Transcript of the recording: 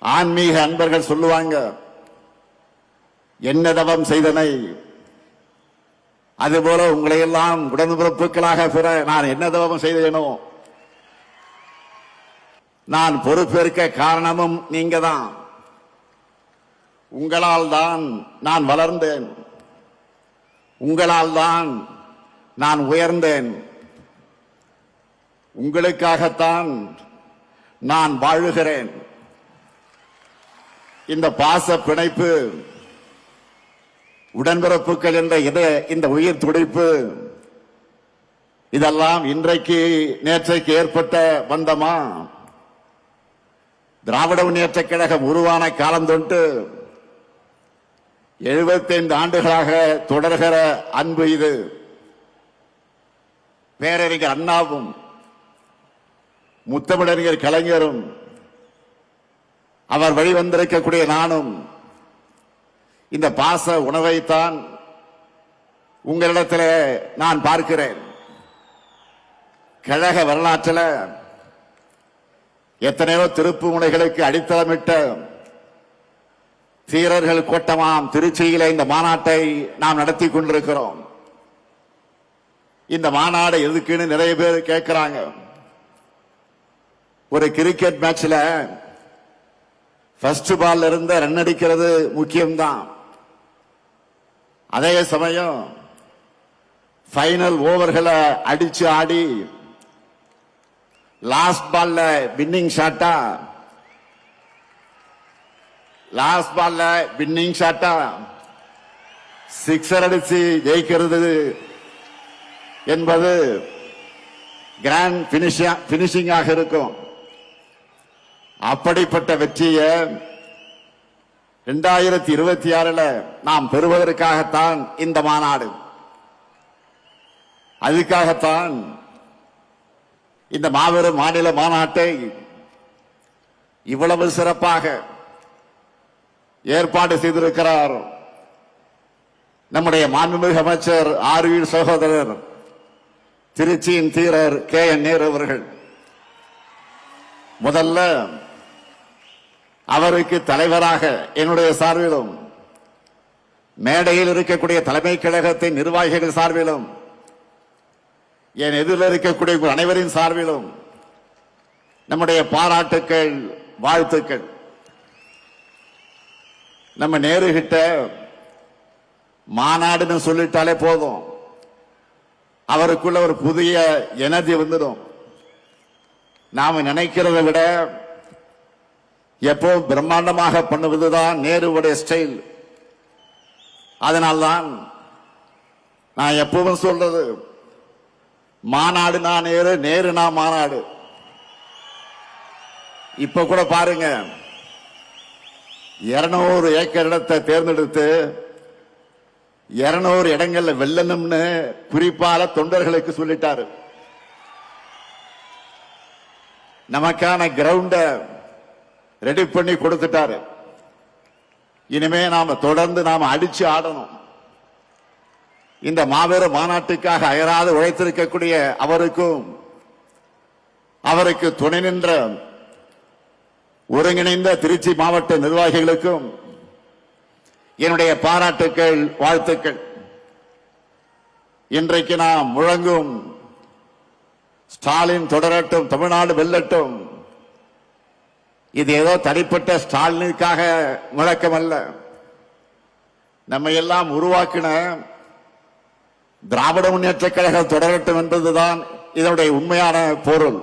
ஆன்மீக அன்பர்கள் சொல்லுவாங்க, என்ன தவம் செய்தனை, அதுபோல உங்களை எல்லாம் உடன்பிறப்புகளாக பெற நான் என்ன தவம் செய்தேனோ, நான் பொறுப்பேற்க காரணமும் நீங்க தான். உங்களால் தான் நான் வளர்ந்தேன், உங்களால் தான் நான் உயர்ந்தேன், உங்களுக்காகத்தான் நான் வாழுகிறேன். இந்த பாச பிணைப்பு, உடன்பிறப்புகள் என்ற இந்த உயிர் துடிப்பு, இதெல்லாம் இன்றைக்கு நேற்றைக்கு ஏற்பட்ட பந்தமா? திராவிட முன்னேற்ற கழகம் உருவான காலம் தொட்டு 75 ஆண்டுகளாக தொடர்கிற அன்பு இது. பேரறிஞர் அண்ணாவும் முத்தமிழறிஞர் கலைஞரும் அவர் வழிவந்திருக்கக்கூடிய நானும் இந்த பாச உணவைத்தான் உங்களிடத்தில் நான் பார்க்கிறேன். கழக வரலாற்றில் எத்தனையோ திருப்பு முனைகளுக்கு அடித்தளமிட்ட தீரர்கள் கூட்டமாம் திருச்சியில இந்த மாநாட்டை நாம் நடத்தி கொண்டிருக்கிறோம். இந்த மாநாடு எதுக்குன்னு நிறைய பேர் கேட்கிறாங்க. ஒரு கிரிக்கெட் மேட்ச்ல ஃபர்ஸ்ட் பால்ல இருந்த ரன் அடிக்கிறது முக்கியம்தான். அதே சமயம் ஃபைனல் ஓவர்களை அடிச்சு ஆடி லாஸ்ட் பால்ல வின்னிங் ஷாட்டா சிக்ஸர் அடிச்சு ஜெயிக்கிறது என்பது கிராண்ட் பினிஷிங்காக இருக்கும். அப்படிப்பட்ட வெற்றியை 2026 நாம் பெறுவதற்காகத்தான் இந்த மாநாடு. அதுக்காகத்தான் இந்த மாபெரும் மாநில மாநாட்டை இவ்வளவு சிறப்பாக ஏற்பாடு செய்திருக்கிறார் நம்முடைய மாண்புமிகு அமைச்சர் ஆர்வி சகோதரர் திருச்சியின் தீரர் KN நேரு அவர்கள். முதல்ல அவருக்கு தலைவராக என்னுடைய சார்பிலும், மேடையில் இருக்கக்கூடிய தலைமை கழகத்தின் நிர்வாகிகள் சார்பிலும், என் எதிரில் இருக்கக்கூடிய அனைவரின் சார்பிலும் நம்முடைய பாராட்டுக்கள், வாழ்த்துக்கள். நம்ம நேருகிட்ட மாநாடுன்னு சொல்லிட்டாலே போதும், அவருக்குள்ள ஒரு புதிய எனர்ஜி வந்துடும். நாம நினைக்கிறதை விட எப்போ பிரம்மாண்டமாக பண்ணுவதுதான் நேருவுடைய ஸ்டைல். அதனால்தான் நான் எப்பவும் சொல்றது, மாநாடு நான் நேரு, நேரு நான் மாநாடு. இப்ப கூட பாருங்க, 200 ஏக்கர் இடத்தை தேர்ந்தெடுத்து 200 இடங்கள்ல வெல்லணும்னு குறிப்பால தொண்டர்களுக்கு சொல்லிட்டாரு. நமக்கான கிரவுண்ட ரெடி பண்ணி கொடுத்துட்டாரு. இனிமே நாம தொடர்ந்து நாம அடிச்சு ஆடணும். இந்த மாபெரும் மாநாட்டுக்காக அயராது உழைத்திருக்கக்கூடிய அவருக்கும், அவருக்கு துணை நின்ற ஒருங்கிணைந்த திருச்சி மாவட்ட நிர்வாகிகளுக்கும் என்னுடைய பாராட்டுக்கள், வாழ்த்துக்கள். இன்றைக்கு நாம் முழங்கும் ஸ்டாலின் தொடரட்டும், தமிழ்நாடு வெல்லட்டும், இது ஏதோ தனிப்பட்ட ஸ்டாலினுக்காக முழக்கம் அல்ல. நம்ம எல்லாம் உருவாக்கின திராவிட முன்னேற்ற கழகம் தொடரட்டும் என்பதுதான் இதனுடைய உண்மையான பொருள்.